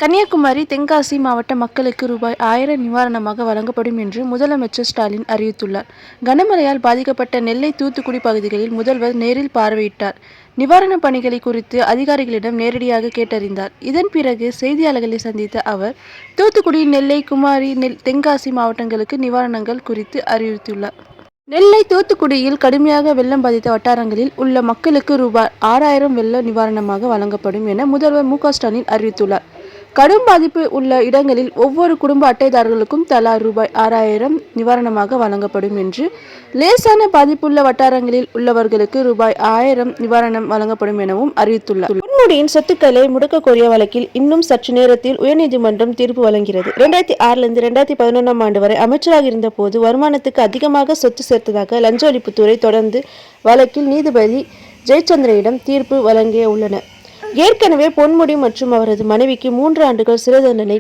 கன்னியாகுமரி, தென்காசி மாவட்ட மக்களுக்கு ரூபாய் 1000 நிவாரணமாக வழங்கப்படும் என்று முதலமைச்சர் ஸ்டாலின் அறிவித்துள்ளார். கனமழையால் பாதிக்கப்பட்ட நெல்லை, தூத்துக்குடி பகுதிகளில் முதல்வர் நேரில் பார்வையிட்டார். நிவாரணப் பணிகளை குறித்து அதிகாரிகளிடம் நேரடியாக கேட்டறிந்தார். இதன் பிறகு செய்தியாளர்களை சந்தித்த அவர், தூத்துக்குடி, நெல்லை, குமரி, தென்காசி மாவட்டங்களுக்கு நிவாரணங்கள் குறித்து அறிவித்துள்ளார். நெல்லை, தூத்துக்குடியில் கடுமையாக வெள்ளம் பாதித்த வட்டாரங்களில் உள்ள மக்களுக்கு ரூபாய் 6000 வெள்ள நிவாரணமாக வழங்கப்படும் என முதல்வர் மு.க.ஸ்டாலின் அறிவித்துள்ளார். கடும் பாதிப்பு உள்ள இடங்களில் ஒவ்வொரு குடும்ப அட்டைதாரர்களுக்கும் தலா ரூபாய் 6000 நிவாரணமாக வழங்கப்படும் என்று, லேசான பாதிப்புள்ள வட்டாரங்களில் உள்ளவர்களுக்கு ரூபாய் 1000 நிவாரணம் வழங்கப்படும் எனவும் அறிவித்துள்ளார். பொன்முடியின் சொத்துக்களை முடக்க கோரிய வழக்கில் இன்னும் சற்று நேரத்தில் உயர்நீதிமன்றம் தீர்ப்பு வழங்குகிறது. 2006 2011 ஆண்டு வரை அமைச்சராக இருந்த போது வருமானத்துக்கு அதிகமாக சொத்து சேர்த்ததாக லஞ்ச ஒழிப்புத்துறை தொடர்ந்து வழக்கில் நீதிபதி ஜெயச்சந்திரனிடம் தீர்ப்பு வழங்கிய உள்ளனர். ஏற்கனவே பொன்முடி மற்றும் அவரது மனைவிக்கு 3 ஆண்டுகள் சிறை தண்டனை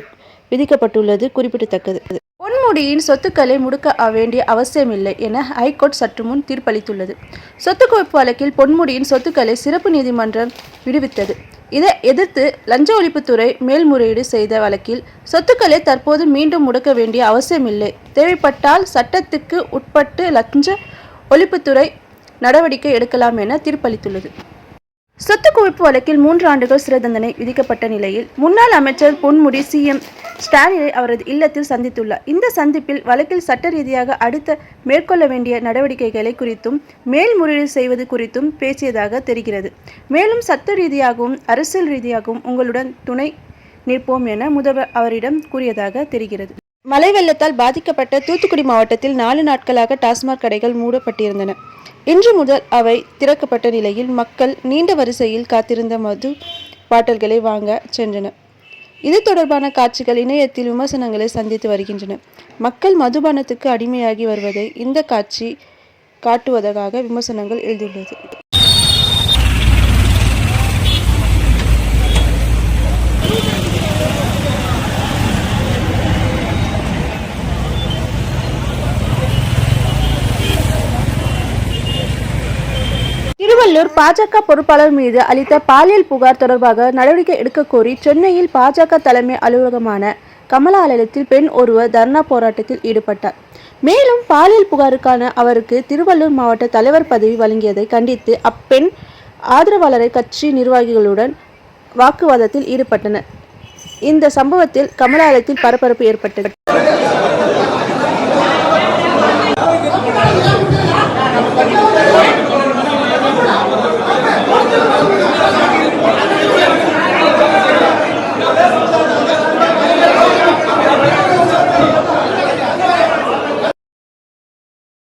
விதிக்கப்பட்டுள்ளது குறிப்பிடத்தக்கது. பொன்முடியின் சொத்துக்களை முடக்க வேண்டிய அவசியமில்லை என ஹைகோர்ட் சற்று முன் தீர்ப்பளித்துள்ளது. சொத்து குவிப்பு வழக்கில் பொன்முடியின் சொத்துக்களை சிறப்பு நீதிமன்றம் விடுவித்தது. இதை எதிர்த்து லஞ்ச ஒழிப்புத்துறை மேல்முறையீடு செய்த வழக்கில் சொத்துக்களை தற்போது மீண்டும் முடக்க வேண்டிய அவசியமில்லை, தேவைப்பட்டால் சட்டத்துக்கு உட்பட்டு லஞ்ச ஒழிப்புத்துறை நடவடிக்கை எடுக்கலாம் என தீர்ப்பளித்துள்ளது. சொத்து குவிப்பு வழக்கில் 3 ஆண்டுகள் சிறை தண்டனை விதிக்கப்பட்ட நிலையில் முன்னாள் அமைச்சர் பொன்முடி சி.எம். ஸ்டாலினை அவரது இல்லத்தில் சந்தித்துள்ளார். இந்த சந்திப்பில் வழக்கில் சட்ட ரீதியாக அடுத்த மேற்கொள்ள வேண்டிய நடவடிக்கைகளை குறித்தும் மேல்முறையீடு செய்வது குறித்தும் பேசியதாக தெரிகிறது. மேலும் சட்ட ரீதியாகவும் அரசியல் ரீதியாகவும் உங்களுடன் துணை நிற்போம் என முதல்வர் அவரிடம் கூறியதாக தெரிகிறது. மழை வெள்ளத்தால் பாதிக்கப்பட்ட தூத்துக்குடி மாவட்டத்தில் 4 நாட்களாக டாஸ்மாக் கடைகள் மூடப்பட்டிருந்தன. இன்று முதல் அவை திறக்கப்பட்ட நிலையில் மக்கள் நீண்ட வரிசையில் காத்திருந்த மது பாட்டில்களை வாங்க சென்றனர். இது தொடர்பான காட்சிகள் இணையத்தில் விமர்சனங்களை சந்தித்து வருகின்றன. மக்கள் மதுபானத்துக்கு அடிமையாகி வருவதை இந்த காட்சி காட்டுவதாக விமர்சனங்கள் எழுந்துள்ளது. திருவள்ளூர் பாஜக பொறுப்பாளர் மீது அளித்த பாலியல் புகார் தொடர்பாக நடவடிக்கை எடுக்க கோரி சென்னையில் பாஜக தலைமை அலுவலகமான கமலா ஆலயத்தில் பெண் ஒருவர் தர்ணா போராட்டத்தில் ஈடுபட்டார். மேலும் பாலியல் புகாருக்கான அவருக்கு திருவள்ளூர் மாவட்ட தலைவர் பதவி வழங்கியதை கண்டித்து அப்பெண் ஆதரவாளரை கட்சி நிர்வாகிகளுடன் வாக்குவாதத்தில் ஈடுபட்டனர். இந்த சம்பவத்தில் கமலா ஆலயத்தில் பரபரப்பு ஏற்பட்டது.